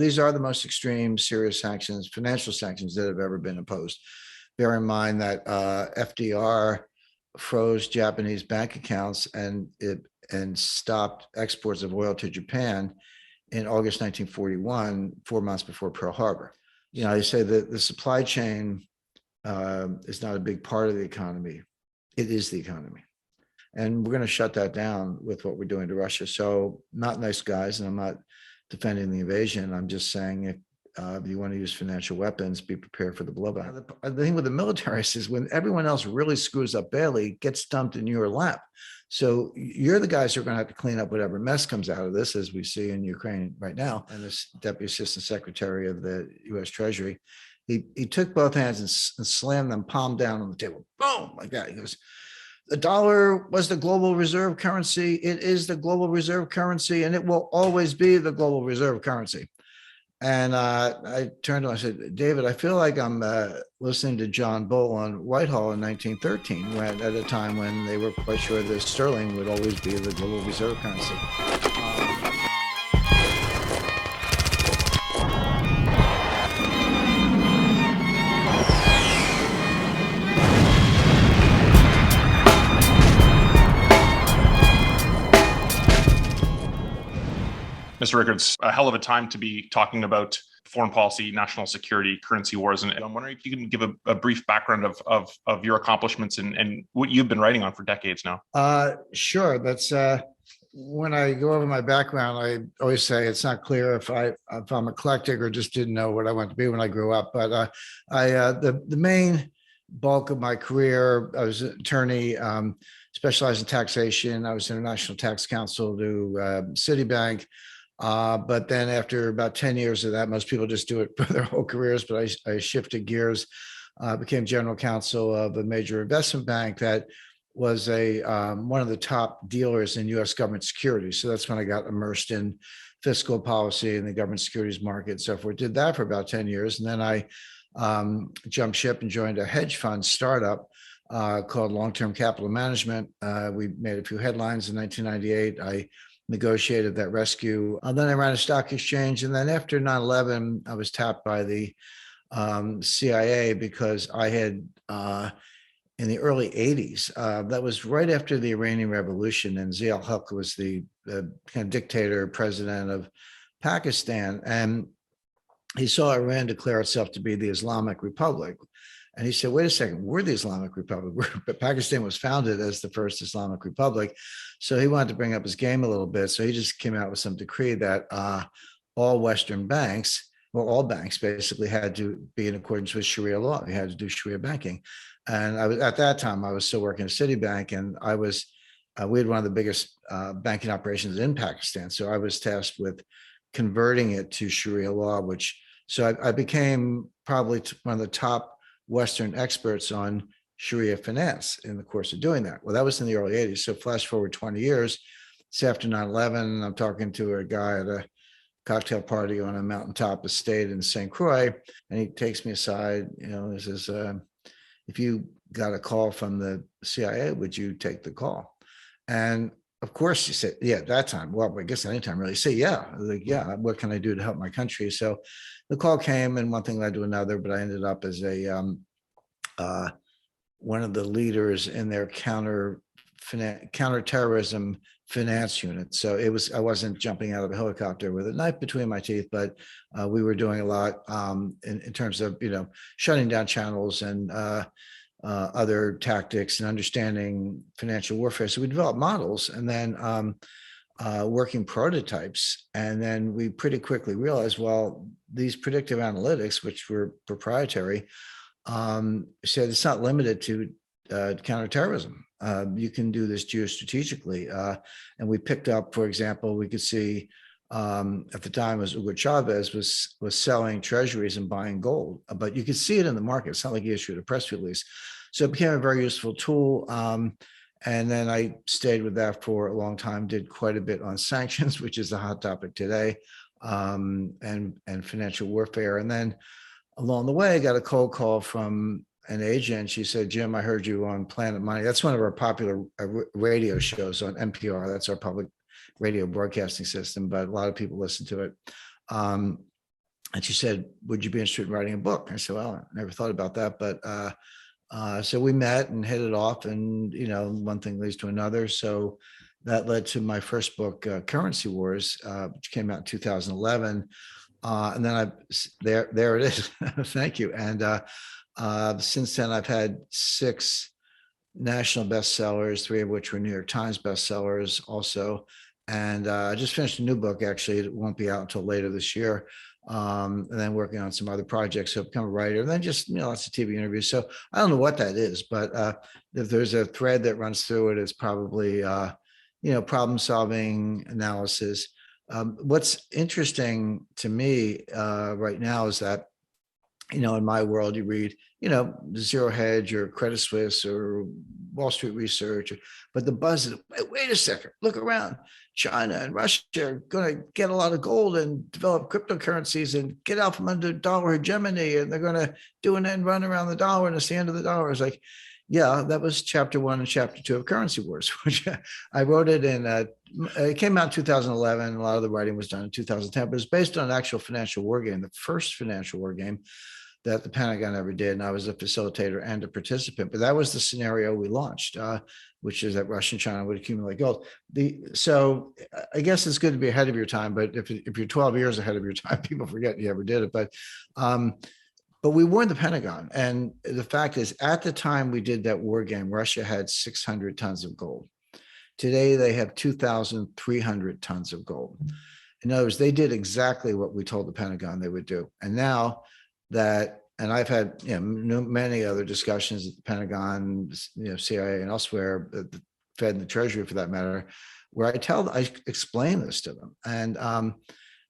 These are the most extreme, serious sanctions, financial sanctions that have ever been imposed. Bear in mind that FDR froze Japanese bank accounts and stopped exports of oil to Japan in August 1941, 4 months before Pearl Harbor. You know, I say that the supply chain is not a big part of the economy. It is the economy. And we're going to shut that down with what we're doing to Russia. So not nice guys, and I'm not defending the invasion. I'm just saying if you want to use financial weapons, be prepared for the blowback. The thing with the militarists is when everyone else really screws up badly, it gets dumped in your lap. So you're the guys who are going to have to clean up whatever mess comes out of this, as we see in Ukraine right now. And this Deputy Assistant Secretary of the U.S. Treasury, he took both hands and slammed them palm down on the table. Boom, like that. He goes, the dollar was the global reserve currency. It is the global reserve currency, and it will always be the global reserve currency. And I turned to him, I said, David, I feel like I'm listening to John Bull on Whitehall in 1913, when, at a time when they were quite sure that sterling would always be the global reserve currency. Mr. Rickards, a hell of a time to be talking about foreign policy, national security, currency wars. And I'm wondering if you can give a brief background of your accomplishments and what you've been writing on for decades now. Sure. That's when I go over my background, I always say it's not clear if I'm eclectic or just didn't know what I wanted to be when I grew up. But the main bulk of my career, I was an attorney, specialized in taxation. I was International Tax Counsel to Citibank. But then after about 10 years of that, most people just do it for their whole careers, but I shifted gears, became general counsel of a major investment bank that was one of the top dealers in US government securities. So that's when I got immersed in fiscal policy and the government securities market and so forth. Did that for about 10 years. And then I jumped ship and joined a hedge fund startup called Long-Term Capital Management. We made a few headlines in 1998. I negotiated that rescue. Then I ran a stock exchange. And then after 9/11, I was tapped by the CIA because I had, in the early 80s, that was right after the Iranian Revolution, and Zia al-Haq was the kind of dictator president of Pakistan. And he saw Iran declare itself to be the Islamic Republic. And he said, wait a second, we're the Islamic Republic. But Pakistan was founded as the first Islamic Republic. So he wanted to bring up his game a little bit. So he just came out with some decree that all Western banks, well, all banks basically had to be in accordance with Sharia law. They had to do Sharia banking. And at that time, I was still working at Citibank, and we had one of the biggest banking operations in Pakistan. So I was tasked with converting it to Sharia law, so I became probably one of the top Western experts on Sharia finance in the course of doing that. Well, that was in the early 80s. So flash forward 20 years, it's after 9/11, I'm talking to a guy at a cocktail party on a mountaintop estate in St. Croix, and he takes me aside, he says, if you got a call from the CIA, would you take the call? And of course, he said, yeah, at that time, well, I guess anytime really, say, yeah. I was like, yeah, what can I do to help my country? So the call came, and one thing led to another, but I ended up as one of the leaders in their counterterrorism finance unit. So I wasn't jumping out of a helicopter with a knife between my teeth, but we were doing a lot in terms of, shutting down channels and other tactics and understanding financial warfare. So we developed models and then working prototypes. And then we pretty quickly realized, well, these predictive analytics, which were proprietary, said it's not limited to counterterrorism. You can do this geostrategically. And we picked up, for example, we could see at the time was Hugo Chavez was selling treasuries and buying gold, but you could see it in the market. It's not like he issued a press release. So it became a very useful tool. And then I stayed with that for a long time, did quite a bit on sanctions, which is a hot topic today, and financial warfare. And then along the way, I got a cold call from an agent. She said, Jim, I heard you on Planet Money. That's one of our popular radio shows on NPR. That's our public radio broadcasting system, but a lot of people listen to it. And she said, would you be interested in writing a book? I said, well, I never thought about that, but so we met and hit it off, and one thing leads to another. So that led to my first book, Currency Wars, which came out in 2011. And then there it is. Thank you. And since then, I've had 6 national bestsellers, 3 of which were New York Times bestsellers also. And I just finished a new book. Actually, it won't be out until later this year. And then working on some other projects. So I've become a writer, and then just lots of TV interviews. So I don't know what that is, but if there's a thread that runs through it, it's probably problem solving, analysis. What's interesting to me right now is that in my world, you read Zero Hedge or Credit Suisse or Wall Street Research, but the buzz is, wait a second, look around. China and Russia are going to get a lot of gold and develop cryptocurrencies and get out from under dollar hegemony, and they're going to do an end run around the dollar, and it's the end of the dollar. It's like, yeah, that was chapter 1 and chapter 2 of Currency Wars, which I wrote it in. It came out in 2011. A lot of the writing was done in 2010, but it's based on an actual financial war game, the first financial war game that the Pentagon ever did. And I was a facilitator and a participant, but that was the scenario we launched, which is that Russia and China would accumulate gold. So I guess it's good to be ahead of your time, but if you're 12 years ahead of your time, people forget you ever did it. But we warned the Pentagon. And the fact is, at the time we did that war game, Russia had 600 tons of gold. Today, they have 2,300 tons of gold. In other words, they did exactly what we told the Pentagon they would do. And now and I've had many other discussions at the Pentagon, CIA and elsewhere, the Fed and the Treasury for that matter, where I explain this to them. And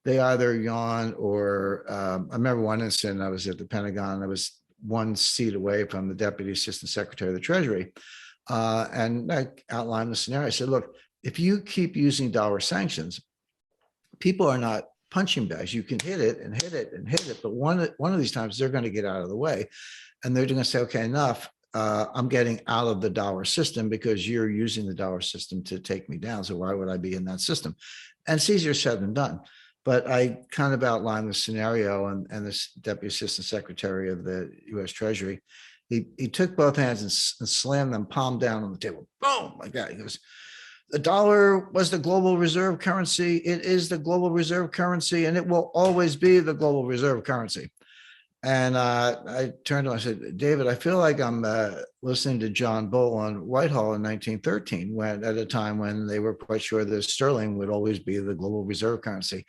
they either yawn or I remember one incident, I was at the Pentagon, I was one seat away from the Deputy Assistant Secretary of the Treasury. And I outlined the scenario. I said, look, if you keep using dollar sanctions, people are not punching bags. You can hit it and hit it and hit it, but one of these times they're going to get out of the way, and they're going to say, okay, enough. I'm getting out of the dollar system because you're using the dollar system to take me down. So why would I be in that system? And it's easier said than done. But I kind of outlined the scenario, and this Deputy Assistant Secretary of the U.S. Treasury, he took both hands and slammed them palm down on the table, boom, like that. He goes, the dollar was the global reserve currency. It is the global reserve currency, and it will always be the global reserve currency. And I turned to him, I said, David, I feel like I'm listening to John Bull on Whitehall in 1913, at a time when they were quite sure that sterling would always be the global reserve currency.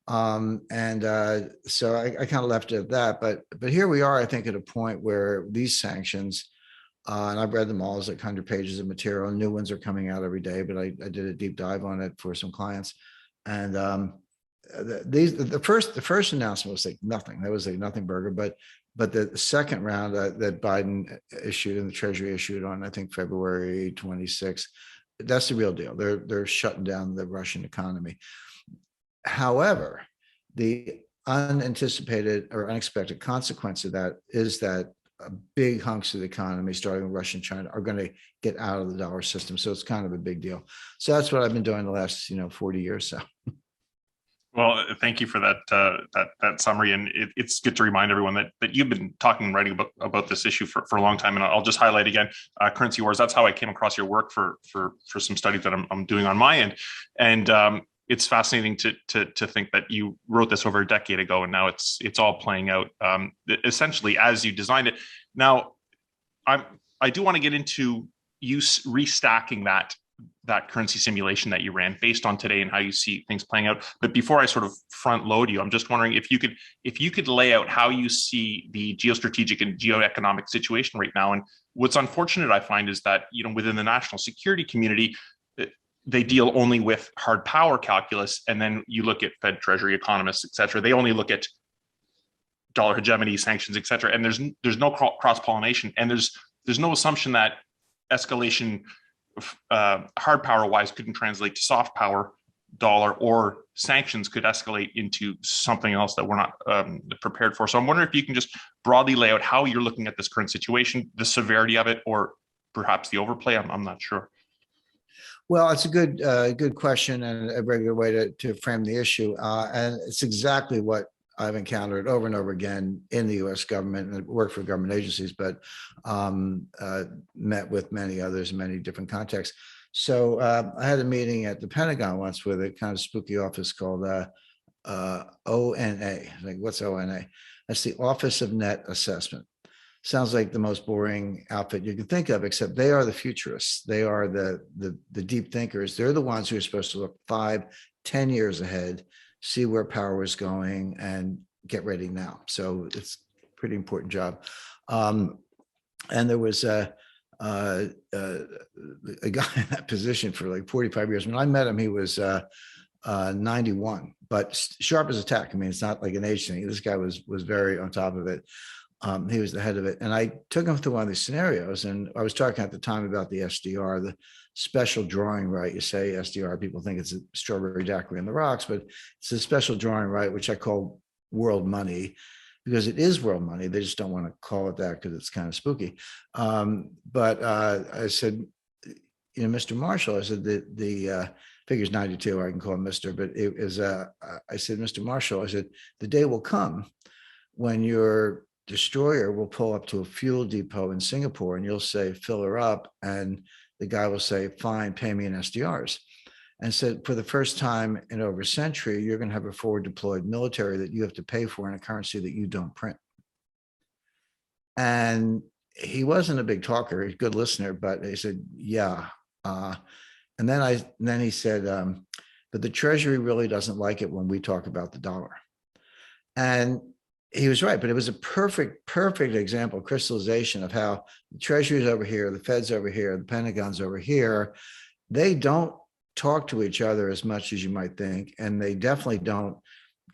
So I kind of left it at that. But here we are, I think, at a point where these sanctions, and I've read them all. It's like 100 pages of material. New ones are coming out every day, but I did a deep dive on it for some clients. And the first announcement was like nothing. That was like nothing burger. But the second round that Biden issued and the Treasury issued on, I think, February 26th, that's the real deal. They're shutting down the Russian economy. However, the unanticipated or unexpected consequence of that is that big hunks of the economy, starting with Russia and China, are going to get out of the dollar system. So it's kind of a big deal. So that's what I've been doing the last 40 years. So. Well, thank you for that summary, and it's good to remind everyone that you've been talking and writing about this issue for a long time. And I'll just highlight again, Currency Wars. That's how I came across your work for some studies that I'm doing on my end, and it's fascinating to think that you wrote this over a decade ago, and now it's all playing out essentially as you designed it. Now, I do want to get into you restacking that currency simulation that you ran based on today and how you see things playing out. But before I sort of front load you, I'm just wondering if you could lay out how you see the geostrategic and geoeconomic situation right now. And what's unfortunate, I find, is that within the national security community, they deal only with hard power calculus, and then you look at Fed, Treasury economists, et cetera. They only look at dollar hegemony, sanctions, et cetera. And there's no cross pollination, and there's no assumption that escalation, hard power wise, couldn't translate to soft power, dollar, or sanctions could escalate into something else that we're not prepared for. So I'm wondering if you can just broadly lay out how you're looking at this current situation, the severity of it, or perhaps the overplay. I'm not sure. Well, it's a good question and a very good way to frame the issue. And it's exactly what I've encountered over and over again in the U.S. government and worked for government agencies, but met with many others in many different contexts. So I had a meeting at the Pentagon once with a kind of spooky office called ONA. Like, what's ONA? That's the Office of Net Assessment. Sounds like the most boring outfit you can think of, except they are the futurists. They are the deep thinkers. They're the ones who are supposed to look 5, 10 years ahead, see where power is going, and get ready now. So it's a pretty important job. And there was a guy in that position for like 45 years. When I met him, he was 91, but sharp as a tack. I mean, it's not like an age thing. This guy was very on top of it. He was the head of it. And I took him through one of these scenarios. And I was talking at the time about the SDR, the special drawing right. You say SDR, people think it's a strawberry daiquiri on the rocks, but it's a special drawing right, which I call world money, because it is world money. They just don't want to call it that because it's kind of spooky. But I said, you know, Mr. Marshall, I said, the figure's 92, I can call him Mr., but it is, I said, Mr. Marshall, I said, the day will come when your destroyer will pull up to a fuel depot in Singapore and you'll say, fill her up. And the guy will say, fine, pay me in SDRs. And said, for the first time in over a century, you're going to have a forward deployed military that you have to pay for in a currency that you don't print. And he wasn't a big talker, he's a good listener, but he said, yeah. And then he said, but the Treasury really doesn't like it when we talk about the dollar. And he was right, but it was a perfect example, crystallization of how the Treasury's over here, the Fed's over here, the Pentagon's over here. They don't talk to each other as much as you might think, and they definitely don't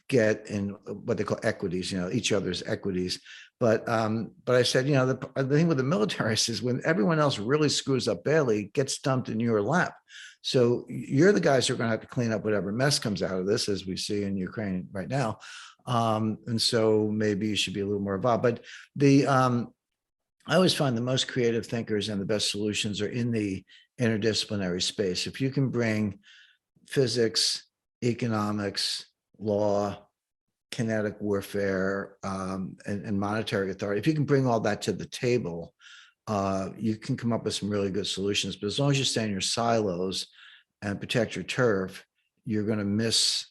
get in what they call equities, you know, each other's equities. But I said, you know, the thing with the military is when everyone else really screws up badly, it gets dumped in your lap. So you're the guys who are going to have to clean up whatever mess comes out of this, as we see in Ukraine right now. And so maybe you should be a little more involved. But I always find the most creative thinkers and the best solutions are in the interdisciplinary space. If you can bring physics, economics, law, kinetic warfare, and monetary authority, if you can bring all that to the table, you can come up with some really good solutions. But as long as you stay in your silos and protect your turf, you're going to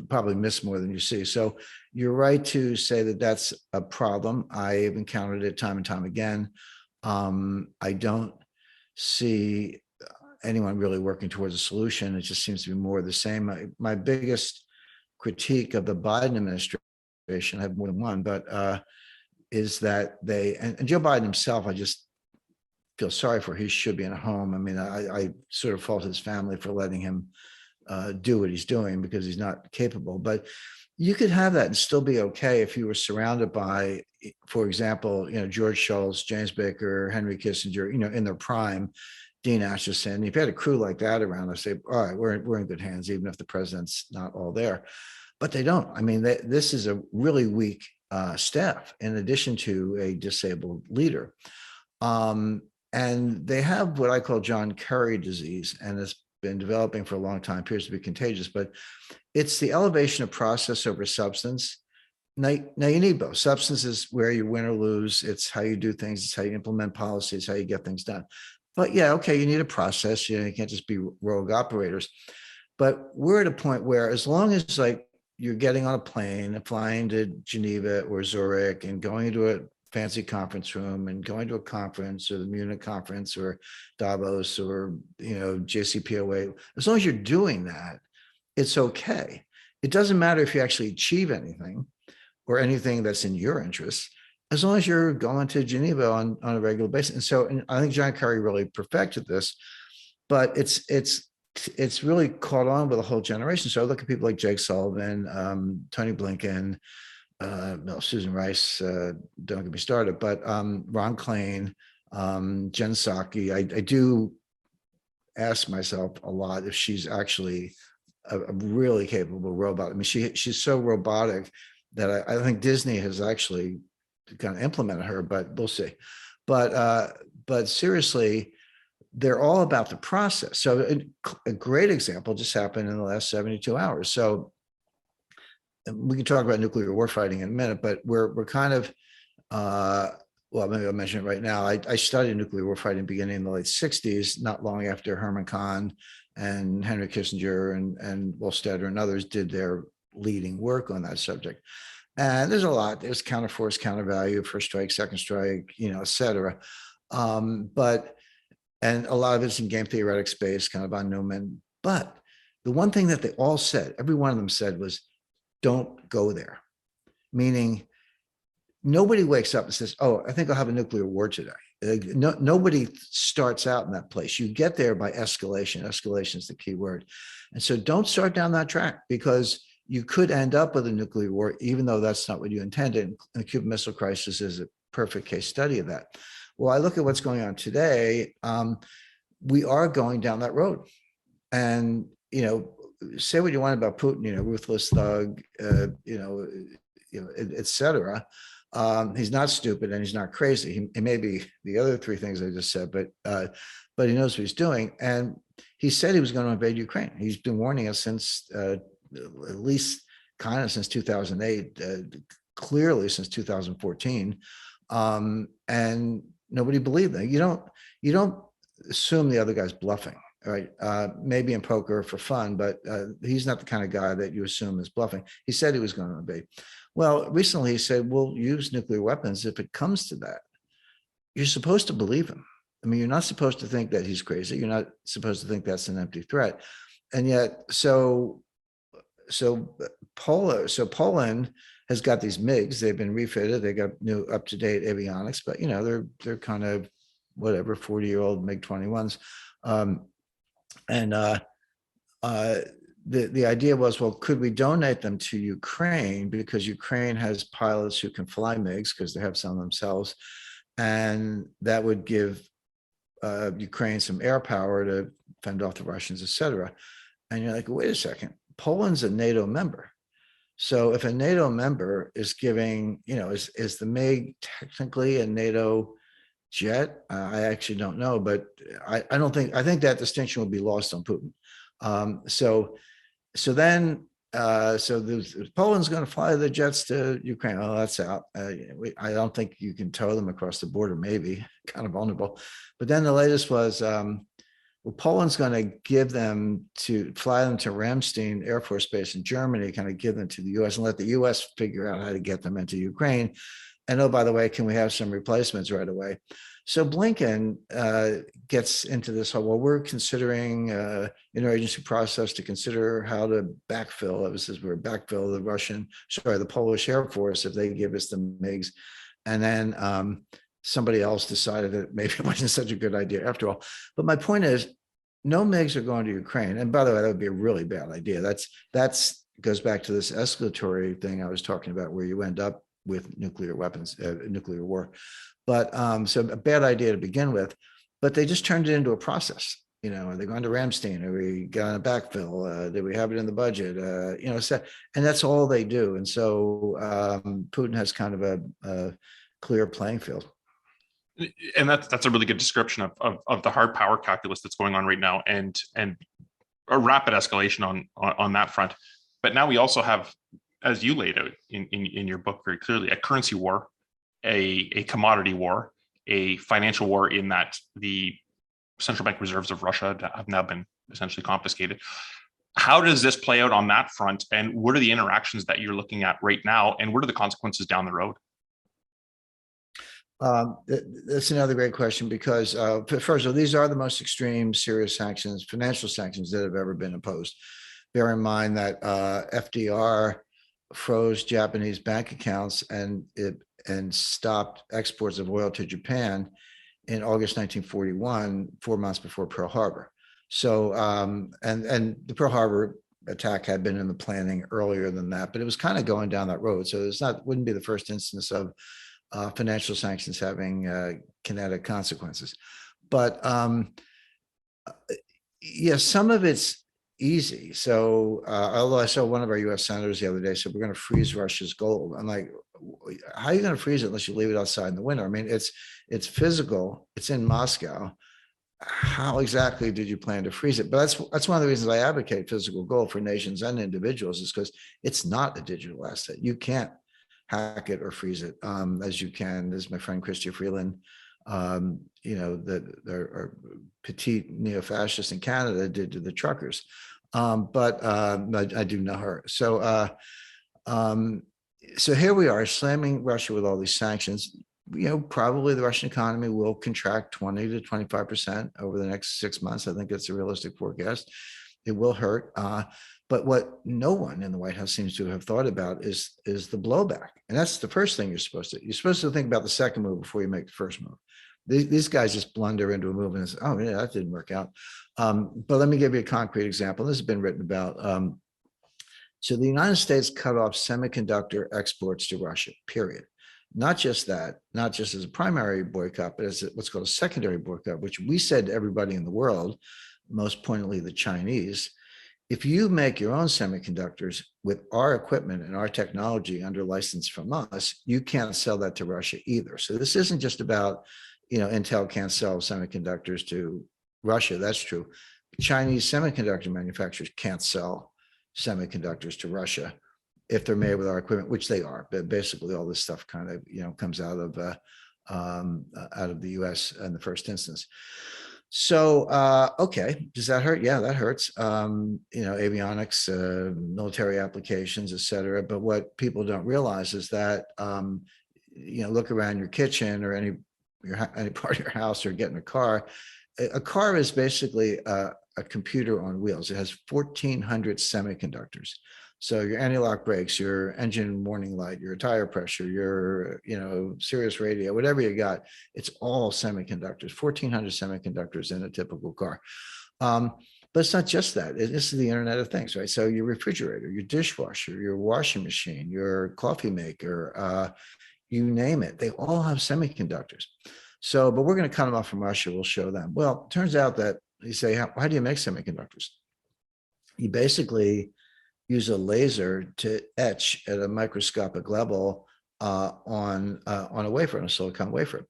probably miss more than you see. So you're right to say that that's a problem. I've encountered it time and time again. I don't see anyone really working towards a solution. It just seems to be more of the same. My biggest critique of the Biden administration, I have more than one, but is that and Joe Biden himself, I just feel sorry for. He should be in a home. I mean, I sort of fault his family for letting him do what he's doing because he's not capable. But you could have that and still be okay if you were surrounded by, for example, you know, George Shultz, James Baker, Henry Kissinger, you know, in their prime, Dean Acheson. If you had a crew like that around, I say, all right, we're in good hands, even if the president's not all there. But they don't. I mean, this is a really weak staff, in addition to a disabled leader. And they have what I call John Kerry disease, and it's been developing for a long time, appears to be contagious, but it's the elevation of process over substance. Now you need both. Substance is where you win or lose. It's how you do things. It's how you implement policies, how you get things done. But yeah, okay, you need a process. You know, you can't just be rogue operators. But we're at a point where as long as like you're getting on a plane and flying to Geneva or Zurich and going into a fancy conference room and going to a conference or the Munich conference or Davos or, you know, JCPOA, as long as you're doing that, it's okay. It doesn't matter if you actually achieve anything or anything that's in your interest, as long as you're going to Geneva on a regular basis. And so, and I think John Kerry really perfected this, but it's really caught on with a whole generation. So I look at people like Jake Sullivan, Tony Blinken, Susan Rice, don't get me started, but Ron Klain, Jen Psaki. I do ask myself a lot if she's actually a really capable robot. I mean, she's so robotic that I think Disney has actually kind of implemented her, but we'll see. But seriously, they're all about the process. So a great example just happened in the last 72 hours. So we can talk about nuclear warfighting in a minute, but we're kind of, well, maybe I'll mention it right now. I studied nuclear warfighting beginning in the late 60s, not long after Herman Kahn and Henry Kissinger and Wolstetter and others did their leading work on that subject. And there's a lot. There's counterforce, countervalue, first strike, second strike, et cetera. But and a lot of it's in game theoretic space, kind of unknown. But the one thing that they all said, every one of them said, was, don't go there. Meaning, nobody wakes up and says, oh, I think I'll have a nuclear war today. Nobody starts out in that place. You get there by escalation. Escalation is the key word. And so don't start down that track, because you could end up with a nuclear war, even though that's not what you intended. And the Cuban Missile Crisis is a perfect case study of that. Well, I look at what's going on today. We are going down that road. And, say what you want about Putin, ruthless thug, et cetera. He's not stupid and he's not crazy. He may be the other three things I just said, but he knows what he's doing. And he said he was going to invade Ukraine. He's been warning us since at least kind of since 2008, clearly since 2014. And nobody believed that. You don't assume the other guy's bluffing, right? Maybe in poker for fun, but he's not the kind of guy that you assume is bluffing. He said he was going to invade. Well, recently he said, we'll use nuclear weapons if it comes to that. You're supposed to believe him. I mean, you're not supposed to think that he's crazy. You're not supposed to think that's an empty threat. And yet, so Poland has got these MiGs. They've been refitted. They got new up-to-date avionics, but they're kind of whatever 40-year-old MiG-21s. The idea was, well, could we donate them to Ukraine, because Ukraine has pilots who can fly MiGs because they have some themselves, and that would give Ukraine some air power to fend off the Russians, et cetera. And you're like, wait a second, Poland's a NATO member. So if a NATO member is giving, is the MiG technically a NATO jet? I actually don't know, but I think that distinction will be lost on Putin. So Poland's going to fly the jets to Ukraine. Oh, that's out. I don't think you can tow them across the border, maybe, kind of vulnerable. But then the latest was, well, Poland's going to fly them to Ramstein Air Force Base in Germany, kind of give them to the US and let the US figure out how to get them into Ukraine. And oh, by the way, can we have some replacements right away? So Blinken gets into this whole, well, we're considering interagency process to consider how to backfill. It was as we're backfill the Polish Air Force if they give us the MiGs. And then somebody else decided that maybe it wasn't such a good idea after all. But my point is, no MiGs are going to Ukraine. And by the way, that would be a really bad idea. That's goes back to this escalatory thing I was talking about, where you end up with nuclear weapons, nuclear war. But so a bad idea to begin with, but they just turned it into a process. Are they going to Ramstein? Are we going to backfill? Did we have it in the budget? And that's all they do. And so Putin has kind of a clear playing field. And that's a really good description of the hard power calculus that's going on right now, and a rapid escalation on that front. But now we also have, as you laid out in your book very clearly, a currency war, a commodity war, a financial war, in that the central bank reserves of Russia have now been essentially confiscated. How does this play out on that front? And what are the interactions that you're looking at right now? And what are the consequences down the road? That's another great question, because first of all, these are the most extreme, serious sanctions, financial sanctions that have ever been imposed. Bear in mind that FDR froze Japanese bank accounts and stopped exports of oil to Japan in August 1941, 4 months before Pearl Harbor. So, and the Pearl Harbor attack had been in the planning earlier than that, but it was kind of going down that road. So wouldn't be the first instance of financial sanctions having kinetic consequences. But yeah, some of it's easy. So although I saw one of our US senators the other day said, we're going to freeze Russia's gold. I'm like, how are you going to freeze it unless you leave it outside in the winter? I mean, it's physical, it's in Moscow. how exactly did you plan to freeze it? But that's one of the reasons I advocate physical gold for nations and individuals, is because it's not a digital asset. You can't hack it or freeze it, as you can, as my friend Chrystia Freeland, that are petite neo-fascists in Canada did to the truckers. But I do know her. So here we are slamming Russia with all these sanctions. Probably the Russian economy will contract 20 to 25% over the next 6 months. I think that's a realistic forecast. It will hurt. But what no one in the White House seems to have thought about is the blowback. And that's the first thing you're supposed to think about the second move before you make the first move. These guys just blunder into a move and say, oh, yeah, that didn't work out. But let me give you a concrete example. This has been written about. So the United States cut off semiconductor exports to Russia, period. Not just that, not just as a primary boycott, but as what's called a secondary boycott, which we said to everybody in the world, most pointedly the Chinese, if you make your own semiconductors with our equipment and our technology under license from us, you can't sell that to Russia either. So this isn't just about, Intel can't sell semiconductors to Russia. That's true. Chinese semiconductor manufacturers can't sell semiconductors to Russia if they're made with our equipment, which they are. But basically, all this stuff kind of comes out of the U.S. in the first instance. So okay, does that hurt? Yeah, that hurts. Avionics, military applications, et cetera. But what people don't realize is that look around your kitchen or any part of your house, or get in a car. A car is basically a computer on wheels. It has 1,400 semiconductors. So your anti-lock brakes, your engine warning light, your tire pressure, your Sirius radio, whatever you got, it's all semiconductors. 1,400 semiconductors in a typical car. But it's not just that. This is the Internet of Things, right? So your refrigerator, your dishwasher, your washing machine, your coffee maker, you name it, they all have semiconductors. So, but we're going to cut them off from Russia. We'll show them. Well, it turns out that you say, how do you make semiconductors? You basically use a laser to etch at a microscopic level on a wafer, on a silicon wafer.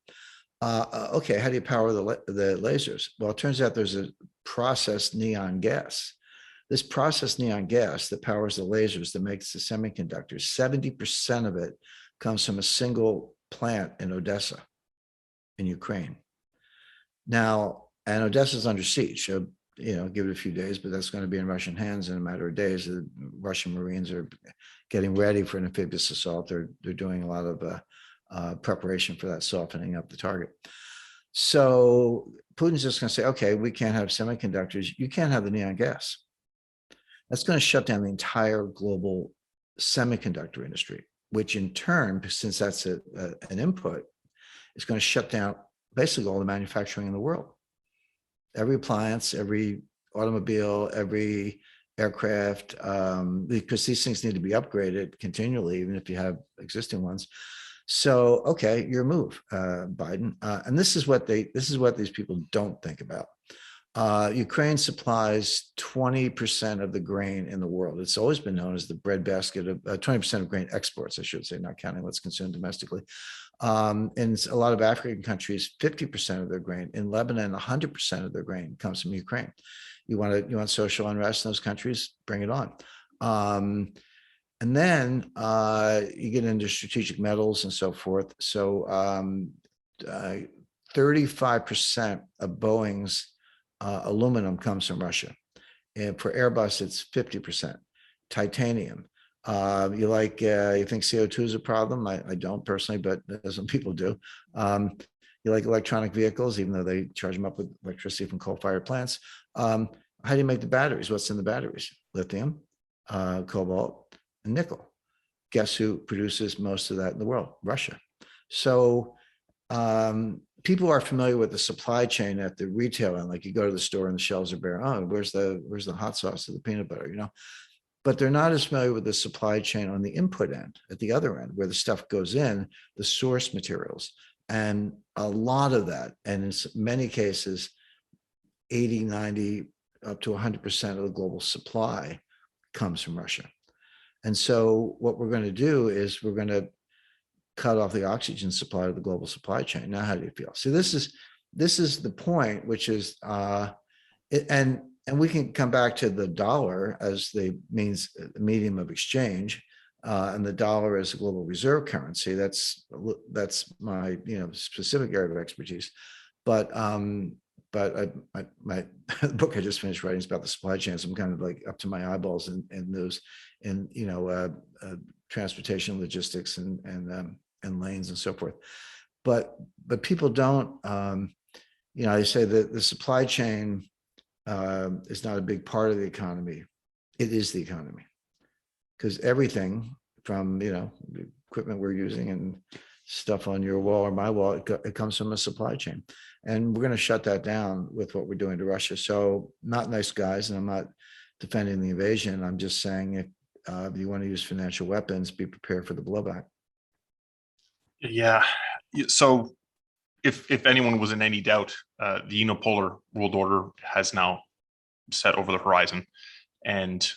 Okay, how do you power the lasers? Well, it turns out there's a processed neon gas. This processed neon gas that powers the lasers that makes the semiconductors, 70% of it comes from a single plant in Odessa, in Ukraine. Now, and Odessa's under siege. So, give it a few days, but that's going to be in Russian hands in a matter of days. The Russian Marines are getting ready for an amphibious assault. They're doing a lot of preparation for that, softening up the target. So Putin's just going to say, okay, we can't have semiconductors. You can't have the neon gas. That's going to shut down the entire global semiconductor industry, which in turn, since that's an input, is going to shut down basically all the manufacturing in the world. Every appliance, every automobile, every aircraft, because these things need to be upgraded continually, even if you have existing ones. So, okay, your move, Biden, and this is what these people don't think about. Ukraine supplies 20% of the grain in the world. It's always been known as the breadbasket of 20% of grain exports, I should say, not counting what's consumed domestically. In a lot of African countries, 50% of their grain. In Lebanon, 100% of their grain comes from Ukraine. You want social unrest in those countries? Bring it on. And then you get into strategic metals and so forth. So 35% of Boeing's aluminum comes from Russia. And for Airbus, it's 50%. Titanium. You think CO2 is a problem? I don't personally, but some people do. You like electronic vehicles, even though they charge them up with electricity from coal-fired plants. How do you make the batteries? What's in the batteries? Lithium, cobalt, and nickel. Guess who produces most of that in the world? Russia. So people are familiar with the supply chain at the retail end. Like you go to the store and the shelves are bare. Oh, where's the hot sauce or the peanut butter? But they're not as familiar with the supply chain on the input end, at the other end, where the stuff goes in, the source materials. And a lot of that, and in many cases, 80, 90, up to 100% of the global supply comes from Russia. And so what we're going to do is we're going to cut off the oxygen supply of the global supply chain. Now, how do you feel? So this is this is the point, which is, and we can come back to the dollar as the medium of exchange, and the dollar as a global reserve currency. That's my specific area of expertise. But my the book I just finished writing is about the supply chains. I'm kind of like up to my eyeballs in those, in transportation, logistics, and lanes and so forth. But people don't. They say that the supply chain is not a big part of the economy. It is the economy, because everything from the equipment we're using and stuff on your wall or my wall, it comes from a supply chain, and we're going to shut that down with what we're doing to Russia. So, not nice guys, and I'm not defending the invasion. I'm just saying if you want to use financial weapons, be prepared for the blowback. Yeah. So if anyone was in any doubt, the unipolar world order has now set over the horizon, and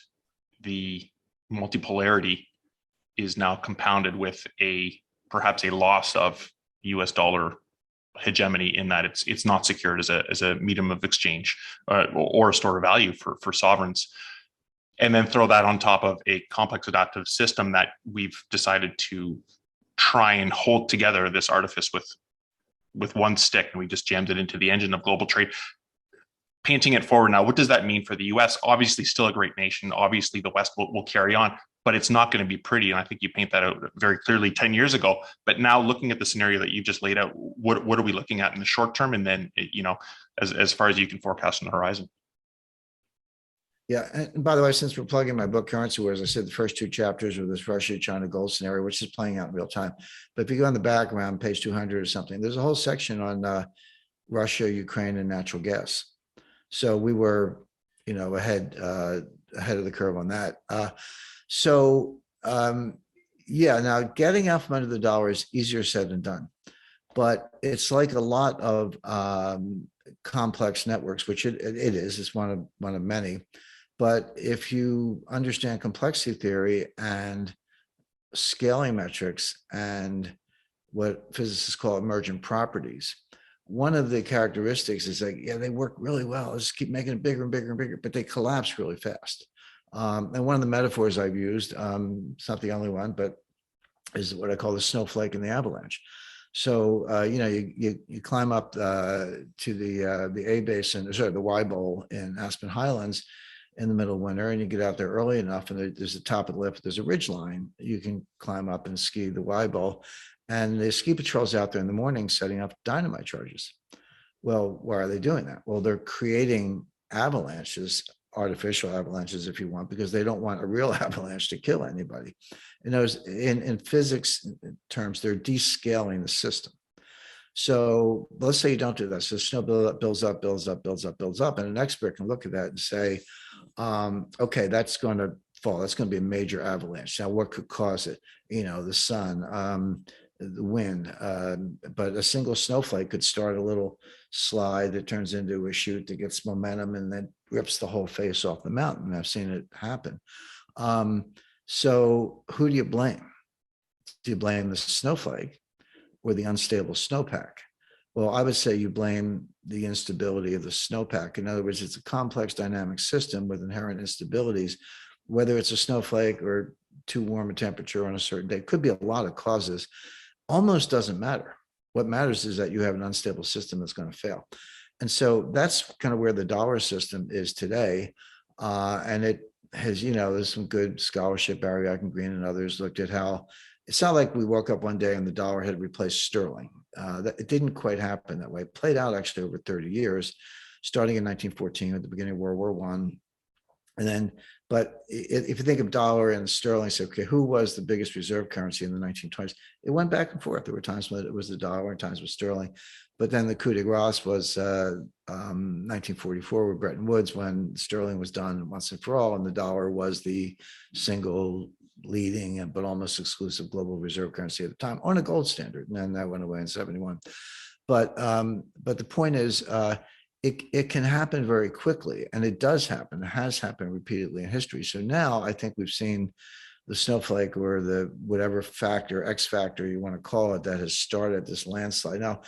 the multipolarity is now compounded with perhaps a loss of US dollar hegemony, in that it's not secured as a medium of exchange or a store of value for sovereigns. And then throw that on top of a complex adaptive system that we've decided to try and hold together this artifice with one stick, and we just jammed it into the engine of global trade. Painting it forward now, what does that mean for the US? Obviously, still a great nation. Obviously, the West will carry on, but it's not going to be pretty. And I think you paint that out very clearly 10 years ago. But now, looking at the scenario that you just laid out, what are we looking at in the short term? And then, as far as you can forecast on the horizon? Yeah, and by the way, since we're plugging my book, Currency Wars, I said the first two chapters were this Russia-China gold scenario, which is playing out in real time. But if you go in the back around page 200 or something, there's a whole section on Russia, Ukraine, and natural gas. So we were, ahead of the curve on that. Now getting out from under the dollar is easier said than done, but it's like a lot of complex networks, which it is. It's one of many. But if you understand complexity theory and scaling metrics and what physicists call emergent properties, one of the characteristics is like, they work really well. Let's keep making it bigger and bigger and bigger, but they collapse really fast. And one of the metaphors I've used, it's not the only one, but is what I call the snowflake and the avalanche. So, you climb up to the A basin, the Y bowl in Aspen Highlands in the middle of winter, and you get out there early enough, and there's a top of the lift, there's a ridge line, you can climb up and ski the Y bowl. And the ski patrol's out there in the morning setting up dynamite charges. Well, why are they doing that? Well, they're creating avalanches, artificial avalanches, if you want, because they don't want a real avalanche to kill anybody. In physics terms, they're descaling the system. So let's say you don't do that. So snow builds up, and an expert can look at that and say, okay, that's going to fall. That's going to be a major avalanche. Now, what could cause it? The sun, the wind, but a single snowflake could start a little slide that turns into a chute that gets momentum and then rips the whole face off the mountain. I've seen it happen. So who do you blame? Do you blame the snowflake or the unstable snowpack? Well, I would say you blame the instability of the snowpack. In other words, it's a complex dynamic system with inherent instabilities, whether it's a snowflake or too warm a temperature on a certain day. It could be a lot of causes. Almost doesn't matter. What matters is that you have an unstable system that's going to fail. And so that's kind of where the dollar system is today. And it has, there's some good scholarship. Barry Eichengreen and others looked at how it's not like we woke up one day and the dollar had replaced sterling. It didn't quite happen that way. It played out actually over 30 years, starting in 1914 at the beginning of World War I. And then, but if you think of dollar and sterling, say, okay, who was the biggest reserve currency in the 1920s? It went back and forth. There were times when it was the dollar and times with sterling. But then the coup de grace was 1944 with Bretton Woods, when sterling was done once and for all, and the dollar was the single leading but almost exclusive global reserve currency at the time on a gold standard. And then that went away in 71. But the point is, it can happen very quickly, and it does happen. It has happened repeatedly in history. So now I think we've seen the snowflake, or the whatever factor, X factor you want to call it, that has started this landslide. Now,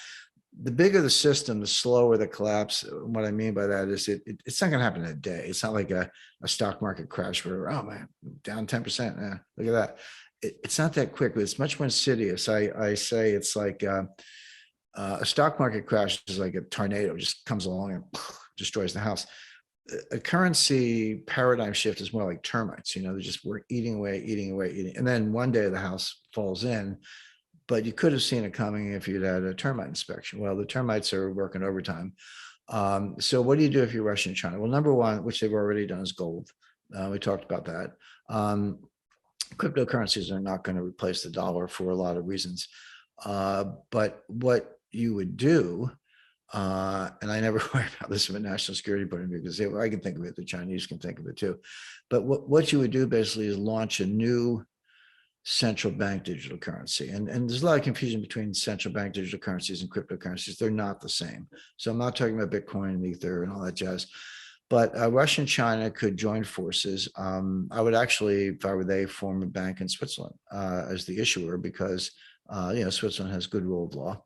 the bigger the system, the slower the collapse. What I mean by that is it's not going to happen in a day. It's not like a stock market crash where, oh man, down 10%. Look at that. It's not that quick. It's much more insidious. I say it's like a stock market crash is like a tornado, just comes along and destroys the house. A currency paradigm shift is more like termites. They're just eating away, eating away, eating. And then one day the house falls in. But you could have seen it coming if you'd had a termite inspection. Well, the termites are working overtime. So what do you do if you're Russia and China? Well, number one, which they've already done, is gold. We talked about that. Cryptocurrencies are not going to replace the dollar for a lot of reasons. But what you would do, and I never worry about this from a national security point of view, because I can think of it, the Chinese can think of it too. But what you would do basically is launch a new central bank digital currency. And there's a lot of confusion between central bank digital currencies and cryptocurrencies. They're not the same. So I'm not talking about Bitcoin and Ether and all that jazz. But Russia and China could join forces. I would actually, if I were they, form a bank in Switzerland as the issuer, because Switzerland has good rule of law.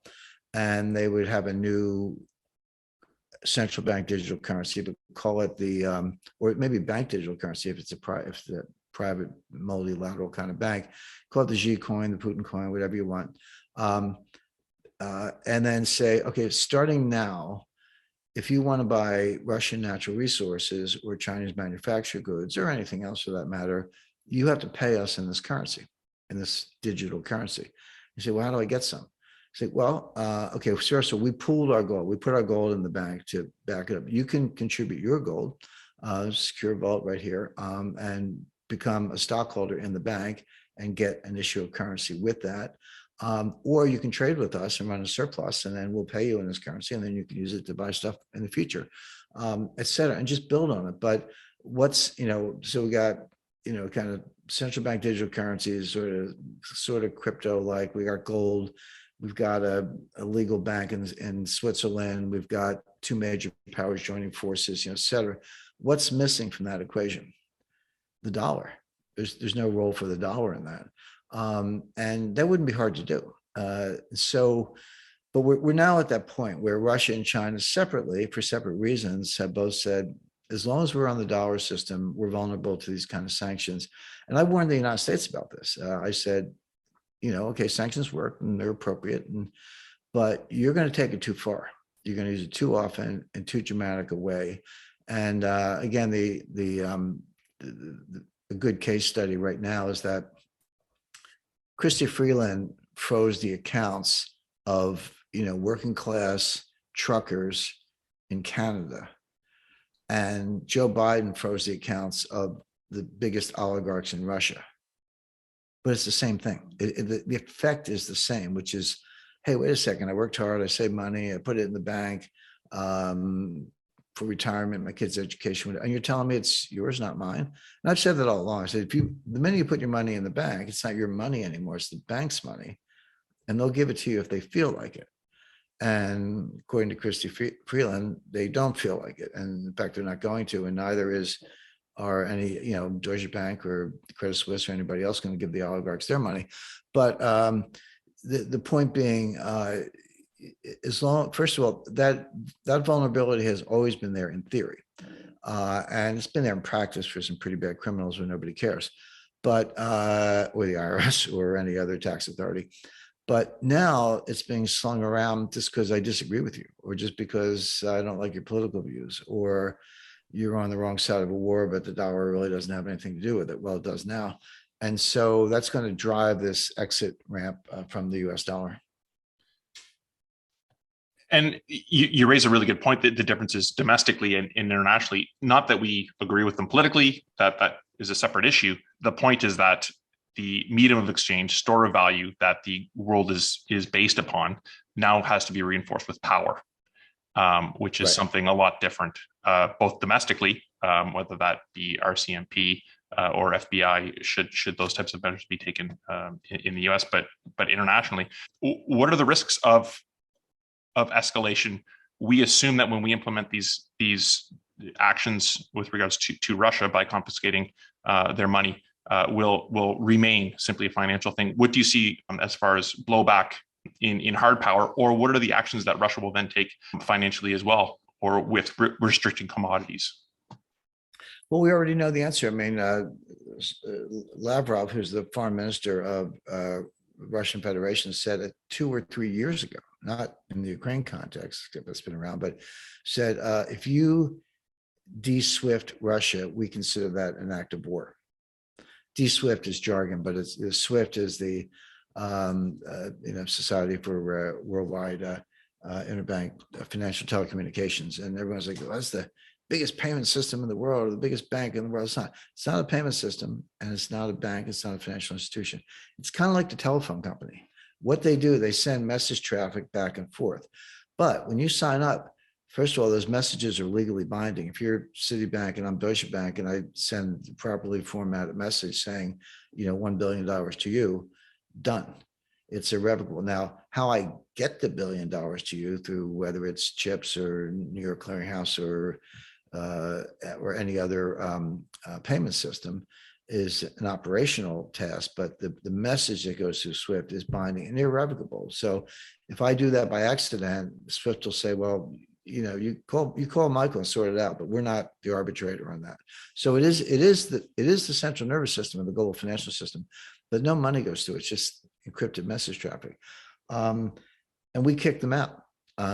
And they would have a new central bank digital currency, but call it the, or maybe bank digital currency if it's if the private multilateral kind of bank, call it the Xi coin, the Putin coin, whatever you want. And then say, okay, starting now, if you want to buy Russian natural resources or Chinese manufactured goods or anything else for that matter, you have to pay us in this currency, in this digital currency. You say, well, how do I get some? Say, well, okay, sure. So we pooled our gold. We put our gold in the bank to back it up. You can contribute your gold, secure vault right here, and become a stockholder in the bank and get an issue of currency with that. Or you can trade with us and run a surplus, and then we'll pay you in this currency, and then you can use it to buy stuff in the future, et cetera, and just build on it. But so we got, kind of central bank digital currencies, sort of crypto-like. We got gold. We've got a legal bank in Switzerland. We've got two major powers joining forces, et cetera. What's missing from that equation? The dollar. There's no role for the dollar in that. And that wouldn't be hard to do. But we're now at that point where Russia and China separately, for separate reasons, have both said, as long as we're on the dollar system, we're vulnerable to these kind of sanctions. And I warned the United States about this. I said, okay, sanctions work and they're appropriate, but you're going to take it too far. You're going to use it too often in too dramatic a way. And again, a good case study right now is that Chrystia Freeland froze the accounts of, working class truckers in Canada. And Joe Biden froze the accounts of the biggest oligarchs in Russia. But it's the same thing. The effect is the same, which is, hey, wait a second. I worked hard. I saved money. I put it in the bank for retirement, my kids' education. And you're telling me it's yours, not mine. And I've said that all along. I said, the minute you put your money in the bank, it's not your money anymore. It's the bank's money. And they'll give it to you if they feel like it. And according to Chrystia Freeland, they don't feel like it. And in fact, they're not going to. And neither are any, Deutsche Bank or Credit Suisse or anybody else going to give the oligarchs their money. But the point being, first of all, that vulnerability has always been there in theory. And it's been there in practice for some pretty bad criminals where nobody cares, or the IRS or any other tax authority. But now it's being slung around just because I disagree with you, or just because I don't like your political views, or you're on the wrong side of a war, but the dollar really doesn't have anything to do with it. Well, it does now. And so that's going to drive this exit ramp from the US dollar. And you raise a really good point that the differences domestically and internationally, not that we agree with them politically, that is a separate issue. The point is that the medium of exchange, store of value that the world is based upon now has to be reinforced with power, which is something a lot different, both domestically, whether that be RCMP or FBI, should those types of measures be taken in the US, but internationally. What are the risks of escalation? We assume that when we implement these actions with regards to Russia by confiscating their money, will remain simply a financial thing. What do you see as far as blowback in hard power, or what are the actions that Russia will then take financially as well, or with restricting commodities? Well, we already know the answer. I mean, Lavrov, who's the foreign minister of Russian Federation, said it 2 or 3 years ago, not in the Ukraine context, that's been around, but said, if you de-SWIFT Russia, we consider that an act of war. De-SWIFT is jargon, but it's SWIFT is the Society for Worldwide Interbank Financial Telecommunications, and everyone's like, well, that's the biggest payment system in the world, or the biggest bank in the world. It's not. It's not a payment system, and it's not a bank. It's not a financial institution. It's kind of like the telephone company. What they do, they send message traffic back and forth. But when you sign up, first of all, those messages are legally binding. If you're Citibank and I'm Deutsche Bank, and I send a properly formatted message saying, $1 billion to you, done. It's irrevocable. Now, how I get the $1 billion to you through whether it's chips or New York Clearinghouse or any other payment system is an operational task, but the message that goes through SWIFT is binding and irrevocable. So if I do that by accident, SWIFT will say, well, you call Michael and sort it out, but we're not the arbitrator on that. So it is the central nervous system of the global financial system, but no money goes through it. It's just encrypted message traffic. And we kicked them out.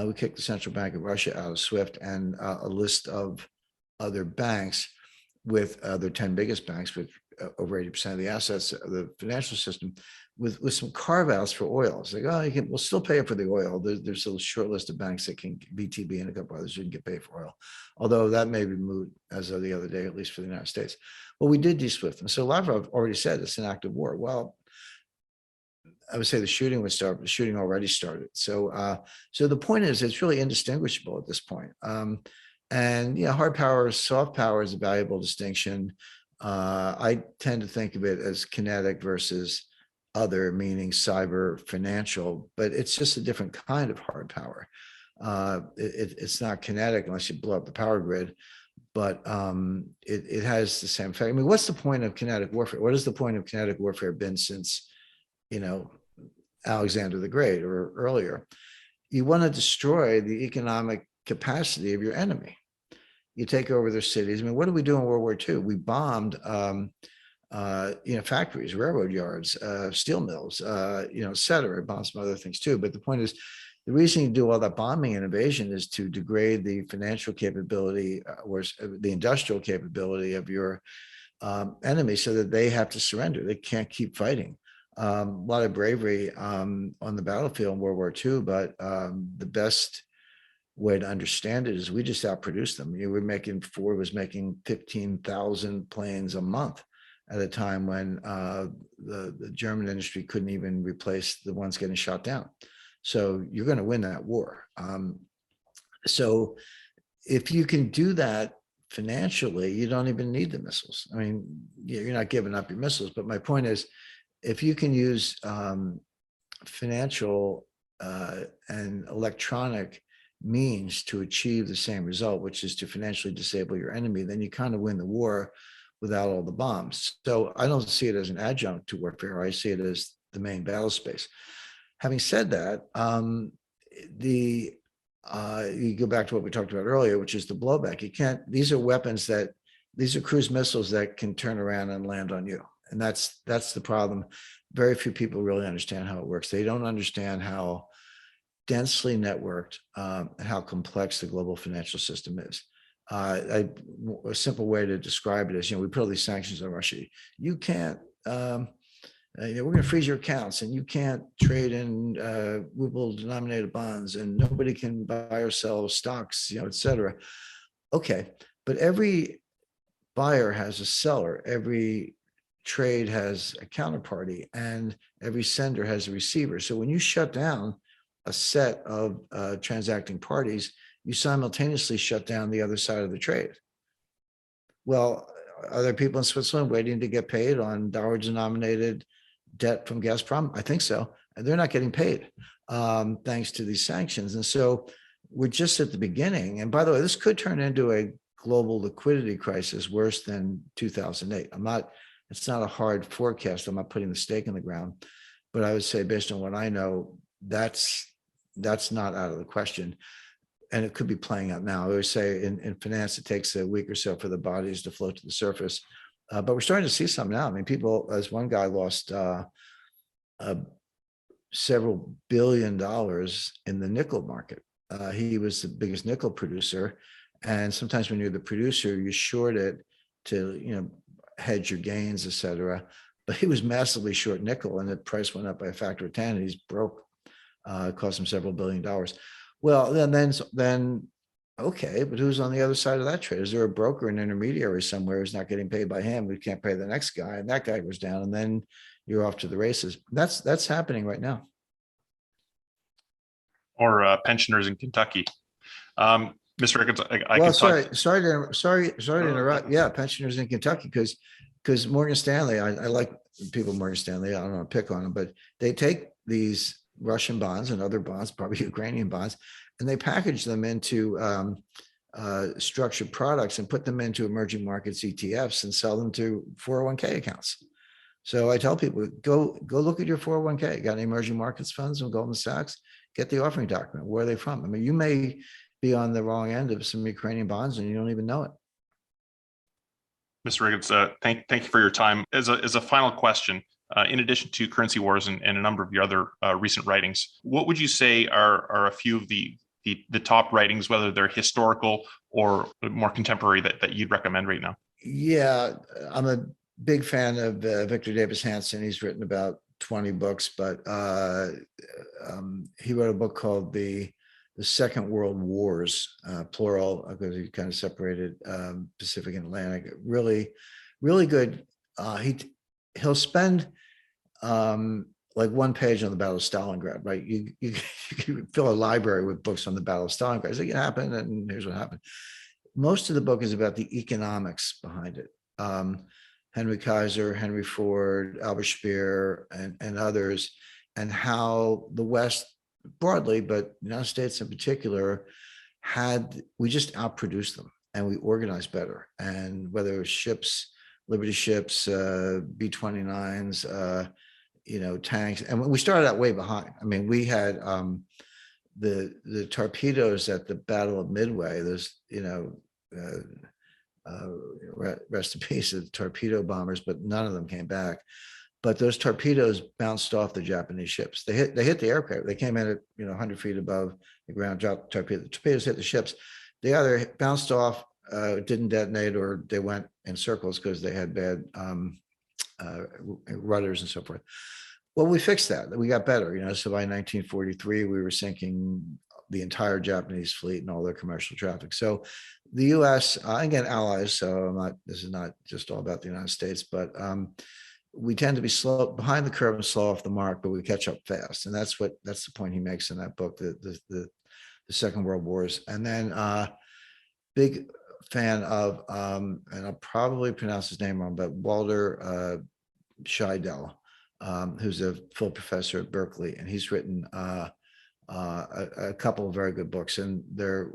We kicked the Central Bank of Russia out of SWIFT and a list of other banks with their 10 biggest banks with over 80% of the assets of the financial system with some carve outs for oil. It's like, oh, we'll still pay for the oil. There's a short list of banks that can, BTB and a couple others, who can get paid for oil. Although that may be moot as of the other day, at least for the United States. Well, we did de-SWIFT them. So Lavrov already said it's an act of war. Well, I would say the shooting would start, but the shooting already started. So, so the point is, it's really indistinguishable at this point. And hard power, soft power is a valuable distinction. I tend to think of it as kinetic versus other, meaning cyber, financial, but it's just a different kind of hard power. It's not kinetic unless you blow up the power grid, but it has the same effect. I mean, what's the point of kinetic warfare? What has the point of kinetic warfare been since Alexander the Great or earlier? You want to destroy the economic capacity of your enemy. You take over their cities. I mean, what did we do in World War II? We bombed, factories, railroad yards, steel mills, et cetera. Bombed some other things too. But the point is, the reason you do all that bombing and invasion is to degrade the financial capability or the industrial capability of your enemy, so that they have to surrender. They can't keep fighting. A lot of bravery on the battlefield in World War II, but the best way to understand it is we just outproduced them. Ford was making 15,000 planes a month at a time when the German industry couldn't even replace the ones getting shot down. So you're going to win that war. So if you can do that financially, you don't even need the missiles. I mean, you're not giving up your missiles, but my point is, if you can use financial and electronic means to achieve the same result, which is to financially disable your enemy, then you kind of win the war without all the bombs. So I don't see it as an adjunct to warfare. I see it as the main battle space. Having said that, you go back to what we talked about earlier, which is the blowback. These are weapons these are cruise missiles that can turn around and land on you. And that's the problem. Very few people really understand how it works. They don't understand how densely networked and how complex the global financial system is. A simple way to describe it is, we put all these sanctions on Russia. You can't, we're going to freeze your accounts, and you can't trade in ruble-denominated bonds, and nobody can buy or sell stocks, et cetera. Okay, but every buyer has a seller. Every trade has a counterparty, and every sender has a receiver. So when you shut down a set of transacting parties, you simultaneously shut down the other side of the trade. Well, are there people in Switzerland waiting to get paid on dollar-denominated debt from Gazprom? I think so. And they're not getting paid thanks to these sanctions. And so we're just at the beginning. And by the way, this could turn into a global liquidity crisis worse than 2008. It's not a hard forecast. I'm not putting the stake in the ground. But I would say, based on what I know, that's not out of the question. And it could be playing out now. I always say in finance, it takes a week or so for the bodies to float to the surface. But we're starting to see some now. I mean, people, as one guy lost several $billions in the nickel market. He was the biggest nickel producer. And sometimes when you're the producer, you short it to, hedge your gains, et cetera. But he was massively short nickel and the price went up by a factor of 10 and he's broke. It cost him several $billion. Well, then, okay, but who's on the other side of that trade? Is there a broker, an intermediary somewhere who's not getting paid by him? We can't pay the next guy and that guy goes down and then you're off to the races. That's happening right now. Or pensioners in Kentucky. Mr. Rickards, sorry to interrupt. Yeah, pensioners in Kentucky, because Morgan Stanley, I like people Morgan Stanley, I don't want to pick on them, but they take these Russian bonds and other bonds, probably Ukrainian bonds, and they package them into structured products and put them into emerging markets ETFs and sell them to 401k accounts. So I tell people, go look at your 401k. Got any emerging markets funds from Goldman Sachs? Get the offering document. Where are they from? I mean, you may be on the wrong end of some Ukrainian bonds and you don't even know it. Mr. Rickards, thank you for your time. As a final question, in addition to currency wars and a number of your other recent writings, what would you say are a few of the top writings, whether they're historical or more contemporary, that you'd recommend right now? Yeah, I'm a big fan of Victor Davis Hanson. He's written about 20 books, but he wrote a book called The Second World Wars, plural, because he kind of separated Pacific and Atlantic. Really, really good. He'll spend like one page on the Battle of Stalingrad, right? You can fill a library with books on the Battle of Stalingrad. It's like, it happened, and here's what happened. Most of the book is about the economics behind it. Henry Kaiser, Henry Ford, Albert Speer, and others, and how the West broadly, but the United States in particular, we just outproduced them and we organized better. And whether it was ships, Liberty ships, B-29s, tanks, and we started out way behind. I mean, we had the torpedoes at the Battle of Midway. Those, rest in peace of the torpedo bombers, but none of them came back. But those torpedoes bounced off the Japanese ships. They hit the aircraft. They came in at 100 feet above the ground, dropped torpedoes. The torpedoes hit the ships. They either bounced off, didn't detonate, or they went in circles because they had bad rudders and so forth. Well, we fixed that. We got better. So by 1943, we were sinking the entire Japanese fleet and all their commercial traffic. So the U.S. Again, allies. So this is not just all about the United States, but we tend to be slow behind the curve and slow off the mark, but we catch up fast. And that's the point he makes in that book, the Second World Wars. And then big fan of, and I'll probably pronounce his name wrong, but Walter Scheidel, who's a full professor at Berkeley, and he's written a couple of very good books, and they're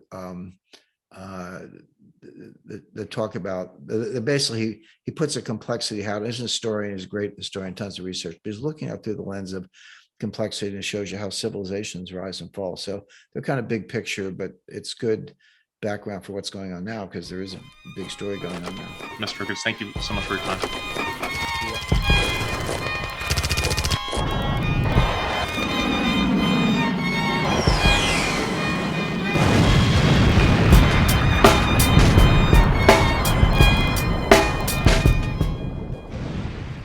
that talk about basically he puts a complexity. How he's a historian, he's a great historian, tons of research, but he's looking out through the lens of complexity and shows you how civilizations rise and fall. So they're kind of big picture, but it's good background for what's going on now because there is a big story going on now. Mr. Rickards, thank you so much for your time.